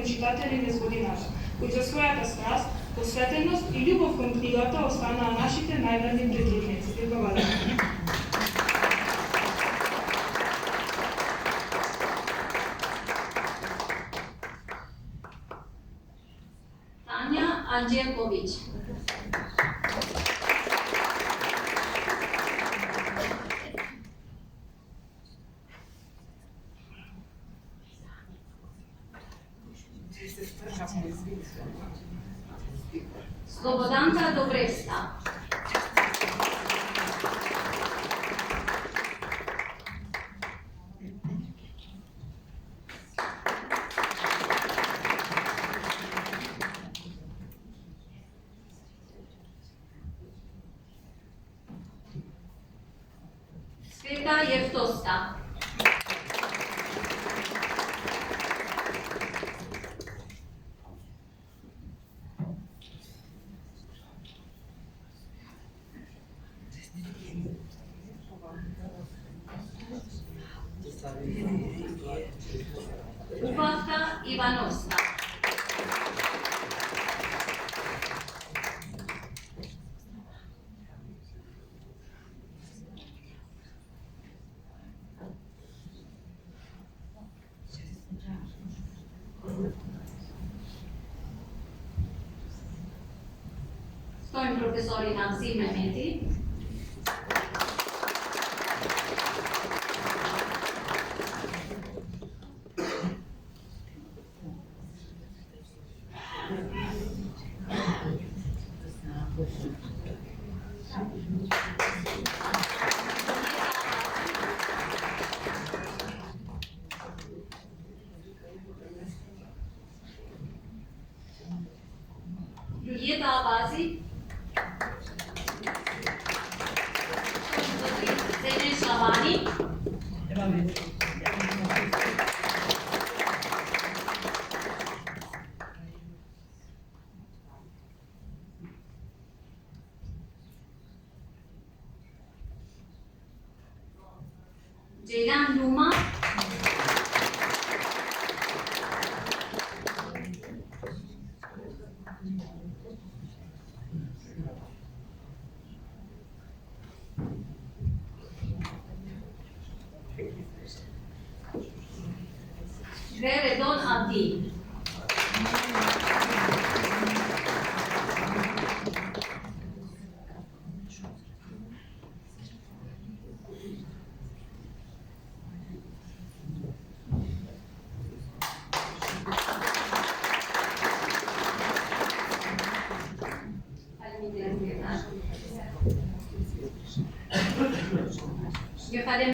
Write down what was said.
своим читателям и господинаря, кои за својата страст, посветеност и љубов кон книгата останаа нашите најверни придружници. Ви благодарам. Tanja Andjelković. Slobodanka Dobrevska. Sveta Jevtovska. Ubavka Ivanovska. Stoim profesori Maxim Mehmeti. Julieta Abazi. Zene Shavani. Ceylan Luma. Veredon Abdi.